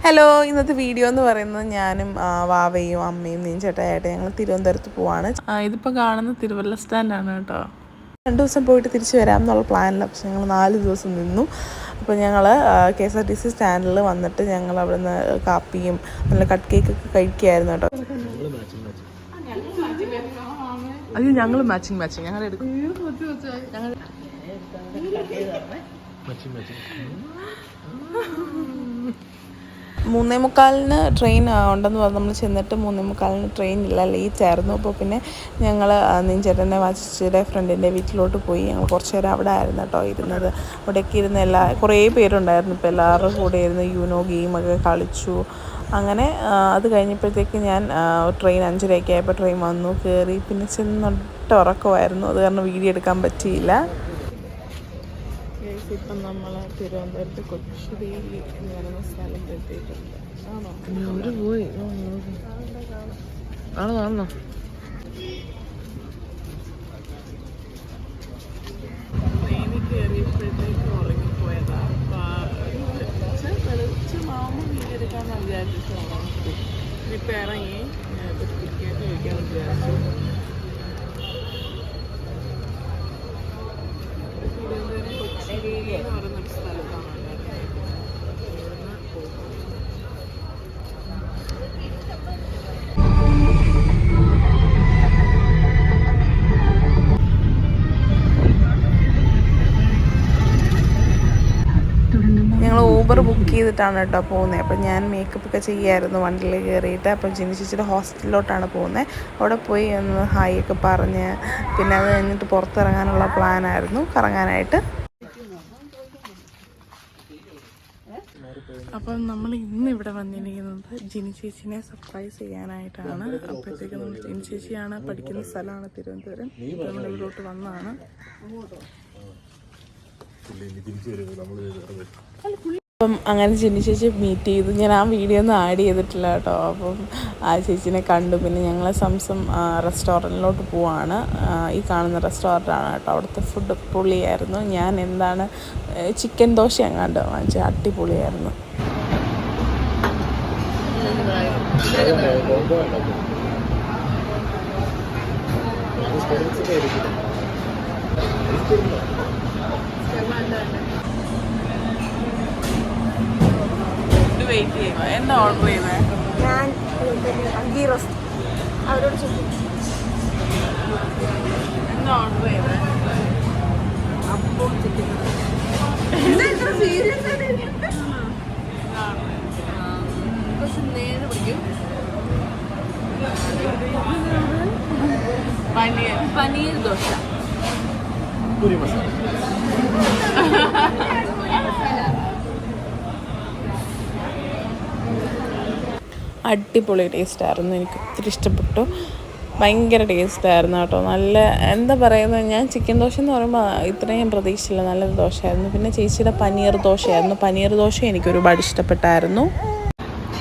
Hello, ഇന്നത്തെ video എന്ന് പറയുന്നത് ഞാനും വാവയും അമ്മയും നീഞ്ചേട്ടായിട്ട് ഞങ്ങൾ തിരുവനന്തപുരത്ത് പോവാണ്. ഇതിപ്പോൾ കാണുന്ന തിരുവല്ല സ്റ്റാൻഡാണ് കേട്ടോ. 2 ദിവസം പോയിട്ട് തിരിച്ച് വരാം എന്നുള്ള പ്ലാനില്ല, പക്ഷെ ഞങ്ങൾ 4 ദിവസം നിന്നു. അപ്പോൾ ഞങ്ങൾ KSRTC സ്റ്റാൻഡിൽ വന്നിട്ട് ഞങ്ങൾ അവിടെ നിന്ന് കാപ്പിയും നല്ല കട്ട് കേക്കൊക്കെ കഴിക്കുകയായിരുന്നു കേട്ടോ. അയ്യോ, ഞങ്ങൾ മാച്ചിങ് ഞങ്ങൾ എടുക്കും. ഞങ്ങൾ 3:45 ട്രെയിൻ ഉണ്ടെന്ന് പറഞ്ഞ് നമ്മൾ ചെന്നിട്ട് 3:45 ട്രെയിനില്ല, ലേറ്റ് ആയിരുന്നു. അപ്പോൾ പിന്നെ ഞങ്ങൾ നീഞ്ചേട്ടൻ്റെ വാച്ചിയുടെ ഫ്രണ്ടിൻ്റെ വീട്ടിലോട്ട് പോയി. ഞങ്ങൾ കുറച്ച് നേരം അവിടെ ആയിരുന്നു കേട്ടോ ഇരുന്നത്. അവിടെയൊക്കെ ഇരുന്ന് കുറേ പേരുണ്ടായിരുന്നു. ഇപ്പോൾ എല്ലാവരുടെ കൂടെ ഇരുന്ന് യൂനോ ഗെയിമൊക്കെ കളിച്ചു. അങ്ങനെ അത് കഴിഞ്ഞപ്പോഴത്തേക്ക് ഞാൻ ട്രെയിൻ 5:30 ആയപ്പോൾ ട്രെയിൻ വന്നു, കയറി. പിന്നെ ചെന്നിട്ട് ഉറക്കമായിരുന്നു, അത് കാരണം വീഡിയോ എടുക്കാൻ പറ്റിയില്ല. ഇപ്പം നമ്മൾ തിരുവനന്തപുരത്ത് കൊച്ചുവേലി എന്ന് പറയുന്ന സ്ഥലത്ത് എത്തിയിട്ടുണ്ട്. ആണോ പോയി ആണോ ട്രെയിനിൽ കയറിയപ്പോഴത്തേക്ക് ഉറങ്ങിപ്പോയതാണ്. വെളിച്ചമാകുമ്പോൾ വീഡിയോ എടുക്കാമെന്ന് വിചാരിച്ചു ഉറങ്ങിപ്പോയി. ഇപ്പം ഇറങ്ങി ടിക്കറ്റ് ചോദിക്കാൻ വിചാരിച്ചു. എന്ന് പറയുന്നൊരു സ്ഥലത്താണ് ഞങ്ങൾ ഊബർ ബുക്ക് ചെയ്തിട്ടാണ് കേട്ടോ പോകുന്നത്. അപ്പം ഞാൻ മേക്കപ്പ് ഒക്കെ ചെയ്യായിരുന്നു വണ്ടിയിൽ കയറിയിട്ട്. അപ്പം ജിനി ചേച്ചിയുടെ ഹോസ്റ്റലിലോട്ടാണ് പോകുന്നത്. അവിടെ പോയി ഒന്ന് ഹായ് ഒക്കെ പറഞ്ഞ് പിന്നെ അത് കഴിഞ്ഞിട്ട് പുറത്തിറങ്ങാനുള്ള പ്ലാനായിരുന്നു, കറങ്ങാനായിട്ട്. അപ്പം നമ്മൾ ഇന്ന് ഇവിടെ വന്നിരിക്കുന്നത് ജിനി ചേച്ചിനെ സർപ്രൈസ് ചെയ്യാനായിട്ടാണ്. അപ്പോഴത്തേക്ക് നമ്മൾ ജിനി ചേച്ചിയാണ് പഠിക്കുന്ന സ്ഥലമാണ് തിരുവനന്തപുരം. നമ്മൾ ഇവിടോട്ട് വന്നതാണ്. അപ്പം അങ്ങനെ ജിനി ചേച്ചി മീറ്റ് ചെയ്തു. ഞാൻ ആ വീഡിയോ ഒന്നും ആഡ് ചെയ്തിട്ടില്ല കേട്ടോ. അപ്പം ആ ചേച്ചിനെ കണ്ടു. പിന്നെ ഞങ്ങൾ സംസം റെസ്റ്റോറൻറ്റിലോട്ട് പോവാണ്. ഈ കാണുന്ന റെസ്റ്റോറൻറ്റാണ് കേട്ടോ. അവിടുത്തെ ഫുഡ് പൊളിയായിരുന്നു. ഞാൻ എന്താണ് ചിക്കൻ ദോശ എങ്ങാണ്ട് വാങ്ങിച്ചത്, അടിപൊളിയായിരുന്നു. വെയിറ്റ് ചെയ്യുക. എന്താ ഓർഡർ ചെയ്യുന്നത്? ഞാൻ ഗീ റോസ്റ്റ് അവരോട് എന്താ ഓർഡർ ചെയ്യുന്നത്? അപ്പോൾ നേരെ പിടിക്കും. പനീർ ദോശ, പൂരി മസാല. അടിപൊളി ടേസ്റ്റായിരുന്നു. എനിക്ക് ഒത്തിരി ഇഷ്ടപ്പെട്ടു. ഭയങ്കര ടേസ്റ്റായിരുന്നു കേട്ടോ. നല്ല എന്താ പറയുന്നത്, ഞാൻ ചിക്കൻ ദോശ എന്ന് പറയുമ്പോൾ ഇത്രയും ഞാൻ പ്രതീക്ഷിച്ചില്ല. നല്ലൊരു ദോശയായിരുന്നു. പിന്നെ ചേച്ചിയുടെ പനീർ ദോശയായിരുന്നു. പനീർ ദോശ എനിക്ക് ഒരുപാട് ഇഷ്ടപ്പെട്ടായിരുന്നു.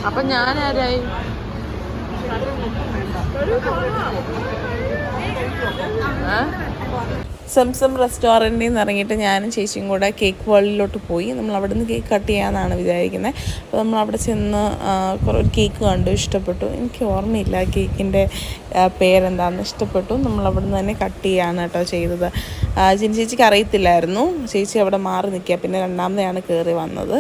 അപ്പം ഞാൻ ആരായി സംസം റെസ്റ്റോറൻറ്റിൽ നിന്ന് ഇറങ്ങിയിട്ട് ഞാനും ചേച്ചിയും കൂടെ കേക്ക് വേൾഡിലോട്ട് പോയി. നമ്മൾ അവിടെ നിന്ന് കേക്ക് കട്ട് ചെയ്യാമെന്നാണ് വിചാരിക്കുന്നത്. അപ്പോൾ നമ്മൾ അവിടെ ചെന്ന് ഒരു കേക്ക് കണ്ടു, ഇഷ്ടപ്പെട്ടു. എനിക്ക് ഓർമ്മയില്ല കേക്കിൻ്റെ പേരെന്താണെന്ന്. ഇഷ്ടപ്പെട്ടു. നമ്മൾ അവിടെ നിന്ന് തന്നെ കട്ട് ചെയ്യാണ് കേട്ടോ ചെയ്തത്. ജിനി ചേച്ചിക്ക് അറിയത്തില്ലായിരുന്നു. ചേച്ചി അവിടെ മാറി നിൽക്കുക. പിന്നെ രണ്ടാമതെയാണ് കയറി വന്നത്.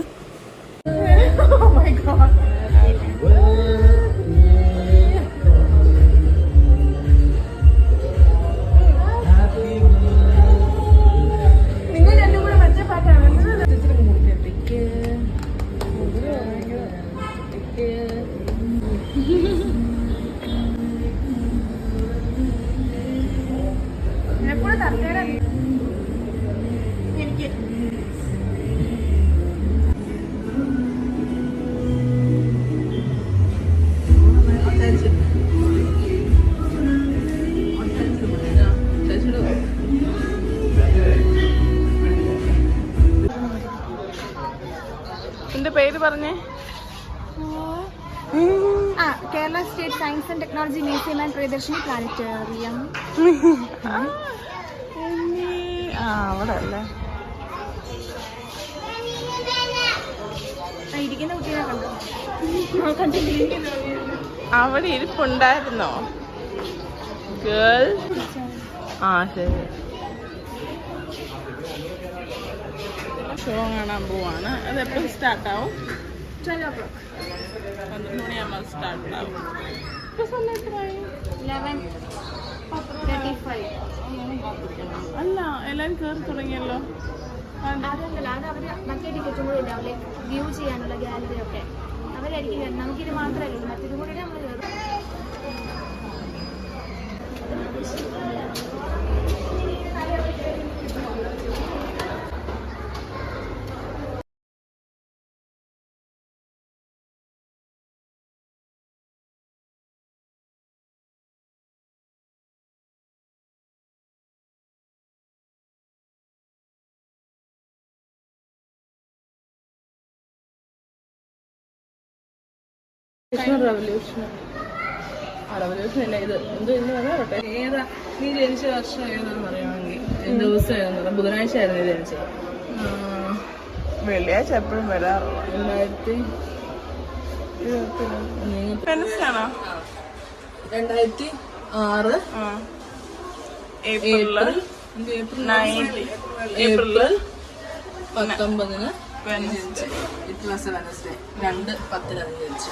എനിക്ക് എൻ്റെ പേര് പറഞ്ഞേ. Kerala state science and technology museum and Priyadarshini planetarium. അവിടെ അല്ലേ? ഇരിക്കുന്ന കുട്ടികളെ കണ്ടു. അവിടെ ഇരിപ്പുണ്ടായിരുന്നോ ഗേൾ? ആ ശരി. ഷോ കാണാൻ പോവാണ്. അത് എപ്പോഴും സ്റ്റാർട്ടാവും? 12 o'clock. 12 മണിയാകുമ്പോൾ സ്റ്റാർട്ടാവും. ഇപ്പൊ സമയം എത്രയായി? 11:35. അല്ല, എല്ലാവരും കയറി തുടങ്ങിയല്ലോ. അതല്ല, അത് അവർ മറ്റേ ടിക്കറ്റും കൂടി ഉണ്ടാവും, ലൈക്ക് വ്യൂ ചെയ്യാനുള്ള ഗാലറി ഒക്കെ അവരായിരിക്കും കയറുന്നത്. നമുക്കിത് മാത്രമല്ല, മറ്റേതും കൂടി നമ്മൾ കയറും. റവല്യൂഷൻ അല്ല, ഇത് എന്ത് എന്ന് പറയാട്ടെ. ഏതാ നീ ജനിച്ച വർഷം ഏതാണെന്ന് അറിയാമെങ്കിൽ ദിവസം ഏതാണെന്ന്? ബുധനാഴ്ച ആയിരുന്നു നീ ജനിച്ചത്. വെള്ളിയാഴ്ച എപ്പോഴും വരാറുള്ളൂ. 2020 April 19 Wednesday. It was A Wednesday. 2:10 ജനിച്ചു.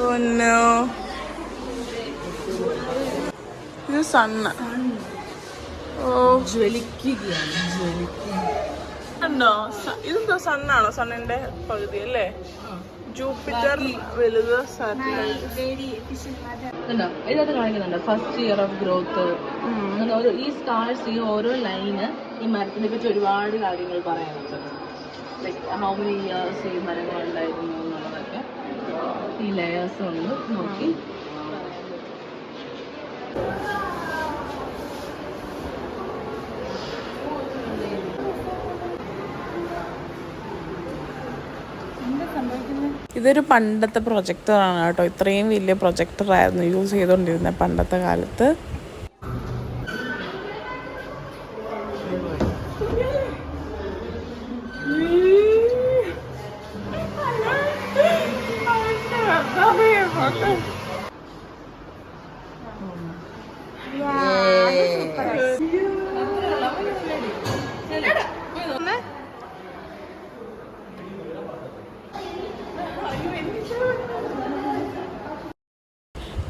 Oh no. ഇത് സണ്ണ്. ഓ, ജ്വലിക്കുന്നുണ്ടോ? ഇതെന്തോ സണ്ണാണോ? സണ്ണിന്റെ പകുതി അല്ലേ? ജൂപ്പിറ്റർ വലുത്, ഇതിനകത്ത് കാണിക്കുന്നുണ്ട് ഫസ്റ്റ് ഇയർ ഓഫ് ഗ്രോത്ത്. ഈ സ്റ്റാർസ്, ഈ ഓരോ ലൈന് ഈ മരത്തിനെ പറ്റി ഒരുപാട് കാര്യങ്ങൾ പറയാനുണ്ട്. ലൈക്ക് ഹൗ മെനി ഇയേഴ്സ് ഈ മരങ്ങൾ ഉണ്ടായിരുന്നു എന്നുള്ളതൊക്കെ ഈ ലെയേഴ്സ് ഒന്ന് നോക്കി. ഇതൊരു പണ്ടത്തെ പ്രൊജക്ടറാണ് കേട്ടോ. ഇത്രയും വലിയ പ്രൊജക്ടറായിരുന്നു യൂസ് ചെയ്തുകൊണ്ടിരുന്നത് പണ്ടത്തെ കാലത്ത്.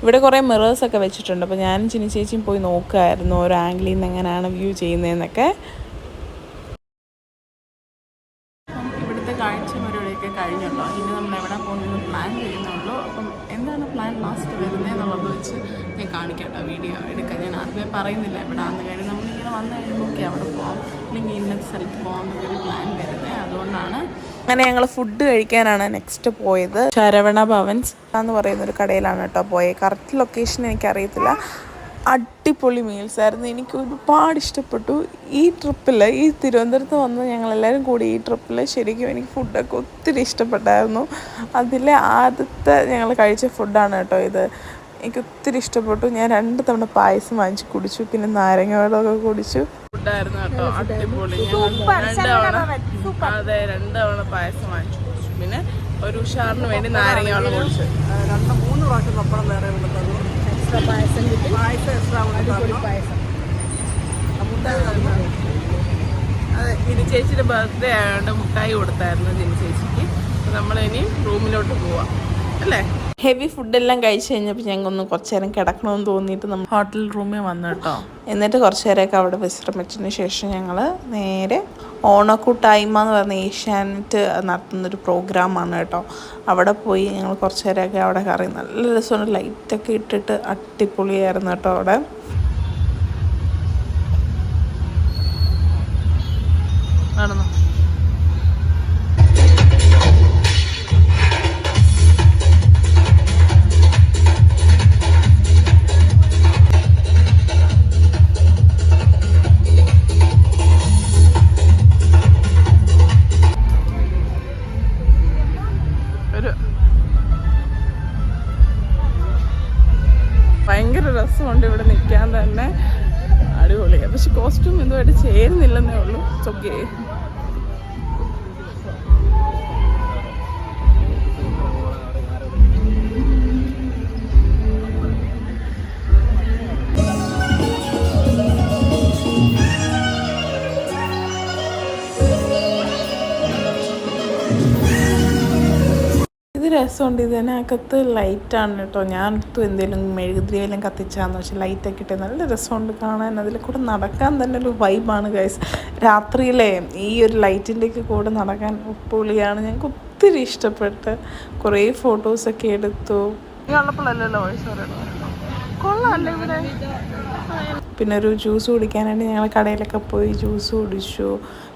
ഇവിടെ കുറേ മിറേഴ്സൊക്കെ വെച്ചിട്ടുണ്ട്. അപ്പോൾ ഞാനും ചിനി ചേച്ചിയും പോയി നോക്കുമായിരുന്നു ഓരോ ആംഗിളിൽ നിന്ന് എങ്ങനെയാണ് വ്യൂ ചെയ്യുന്നതെന്നൊക്കെ. ഇവിടുത്തെ കാഴ്ചമൊരുവരെയൊക്കെ കഴിഞ്ഞല്ലോ. ഇനി നമ്മൾ എവിടെ പോകുന്നത് പ്ലാൻ ചെയ്യുന്നുള്ളൂ. അപ്പം എന്താണ് പ്ലാൻ ലാസ്റ്റ് വരുന്നതെന്നുള്ളത് വെച്ച് ഞാൻ കാണിക്കട്ടോ, വീഡിയോ എടുക്കാം. ഞാൻ ആദ്യമേ പറയുന്നില്ല എവിടെയാണെന്ന്. കാര്യം നമ്മളിങ്ങനെ വന്നു കഴിയുമ്പോൾ ഓക്കെ അവിടെ പോകാം, അല്ലെങ്കിൽ ഇന്നത്തെ സ്ഥലത്ത് പോകാമെന്നൊക്കെ ഒരു പ്ലാൻ വരുന്നത്. അതുകൊണ്ടാണ് അങ്ങനെ ഞങ്ങൾ ഫുഡ് കഴിക്കാനാണ് നെക്സ്റ്റ് പോയത്. ശരവണ ഭവൻസ് എന്ന് പറയുന്നൊരു കടയിലാണ് കേട്ടോ പോയത്. കറക്റ്റ് ലൊക്കേഷൻ എനിക്കറിയത്തില്ല. അടിപൊളി മീൽസ് ആയിരുന്നു. എനിക്ക് ഒരുപാട് ഇഷ്ടപ്പെട്ടു. ഈ ട്രിപ്പിൽ, ഈ തിരുവനന്തപുരത്ത് വന്ന് ഞങ്ങളെല്ലാവരും കൂടി ഈ ട്രിപ്പിൽ ശരിക്കും എനിക്ക് ഫുഡൊക്കെ ഒത്തിരി ഇഷ്ടപ്പെട്ടായിരുന്നു. അതിലെ ആദ്യത്തെ ഞങ്ങൾ കഴിച്ച ഫുഡാണ് കേട്ടോ ഇത്. എനിക്ക് ഒത്തിരി ഇഷ്ടപ്പെട്ടു. ഞാൻ 2 തവണ പായസം വാങ്ങിച്ച് കുടിച്ചു, പിന്നെ നാരങ്ങ വെള്ളമൊക്കെ കുടിച്ചു. ഫുഡായിരുന്നു കേട്ടോ, അടിപൊളി. അതെ, 2 തവണ പായസം വാങ്ങിച്ചു കുടിച്ചു, പിന്നെ ഒരു ഉഷാറിന് വേണ്ടി നാരങ്ങ വെള്ളം കുടിച്ചു. 2-3 പ്രാവശ്യം പപ്പടം വേറെ എക്സ്ട്രാ പായസം കിട്ടി. പായസം പായസം. അതെ, ജിനി ചേച്ചിയുടെ ബർത്ത്ഡേ ആയതുകൊണ്ട് മുട്ടായി കൊടുത്തായിരുന്നു ജിനി ചേച്ചിക്ക്. അപ്പോൾ നമ്മളിനി റൂമിലോട്ട് പോവാം അല്ലേ. ഹെവി ഫുഡെല്ലാം കഴിച്ച് കഴിഞ്ഞപ്പോൾ ഞങ്ങൾക്കൊന്ന് കുറച്ച് നേരം കിടക്കണമെന്ന് തോന്നിയിട്ട് നമ്മൾ ഹോട്ടൽ റൂമിൽ വന്നു കേട്ടോ. എന്നിട്ട് കുറച്ച് നേരമൊക്കെ അവിടെ വിശ്രമിച്ചതിന് ശേഷം ഞങ്ങൾ നേരെ ഓണക്കൂട്ടായ്മ എന്ന് പറഞ്ഞ ഏഷ്യാനെറ്റ് നടത്തുന്നൊരു പ്രോഗ്രാമാണ് കേട്ടോ. അവിടെ പോയി ഞങ്ങൾ കുറച്ച് നേരമൊക്കെ അവിടെ കയറി. നല്ല രസമാണ്. ലൈറ്റൊക്കെ ഇട്ടിട്ട് അടിപൊളിയായിരുന്നു കേട്ടോ അവിടെ. നടന്നു ഭയങ്കര രസമുണ്ട് ഇവിടെ നിൽക്കാൻ തന്നെ. അടിപൊളിയാണ്. പക്ഷെ കോസ്റ്റ്യൂം ഇതുമായിട്ട് ചേരുന്നില്ലെന്നേ ഉള്ളൂ. ഓക്കെ. രസമുണ്ട്. ഇതിനകത്ത് ലൈറ്റാണ് കേട്ടോ. ഞാൻ എന്തെങ്കിലും മെഴുകുതിരി എല്ലാം കത്തിച്ചാന്ന് വെച്ചാൽ ലൈറ്റൊക്കെ ഇട്ട് നല്ല രസമുണ്ട് കാണാൻ. അതിൽ കൂടെ നടക്കാൻ തന്നെ ഒരു വൈബാണ് ഗൈസ്. രാത്രിയിലെ ഈ ഒരു ലൈറ്റിൻ്റെയൊക്കെ കൂടെ നടക്കാൻ പൊളിയാണ്. ഞങ്ങൾക്ക് ഒത്തിരി ഇഷ്ടപ്പെട്ട് കുറേ ഫോട്ടോസൊക്കെ എടുത്തു. ഉള്ളപ്പോഴല്ലോ വോയിസ് പറയുന്നത്. കൊള്ളാമല്ലേ ഇവിടെ. പിന്നെ ഒരു ജ്യൂസ് കുടിക്കാനായിട്ട് ഞങ്ങൾ കടയിലൊക്കെ പോയി ജ്യൂസ് കുടിച്ചു.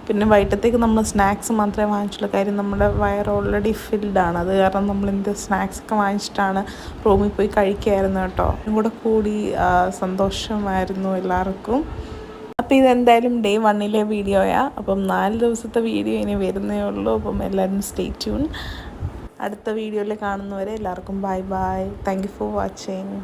പിന്നെ വൈകിട്ടത്തേക്ക് നമ്മൾ സ്നാക്സ് മാത്രമേ വാങ്ങിച്ചുള്ളൂ. കാര്യം നമ്മുടെ വയർ ഓൾറെഡി ഫിൽഡാണ്. അത് കാരണം നമ്മൾ എന്ത് സ്നാക്സൊക്കെ വാങ്ങിച്ചിട്ടാണ് റൂമിൽ പോയി കഴിക്കുമായിരുന്നു കേട്ടോ. കൂടി സന്തോഷമായിരുന്നു എല്ലാവർക്കും. അപ്പോൾ ഇതെന്തായാലും ഡേ 1 വീഡിയോയാണ്. അപ്പം 4 ദിവസത്തെ വീഡിയോ ഇനി വരുന്നേ ഉള്ളൂ. അപ്പം എല്ലാവരും സ്റ്റേ ട്യൂൺ. അടുത്ത വീഡിയോയിൽ കാണുന്നവരെ എല്ലാവർക്കും bye bye. Thank you for watching.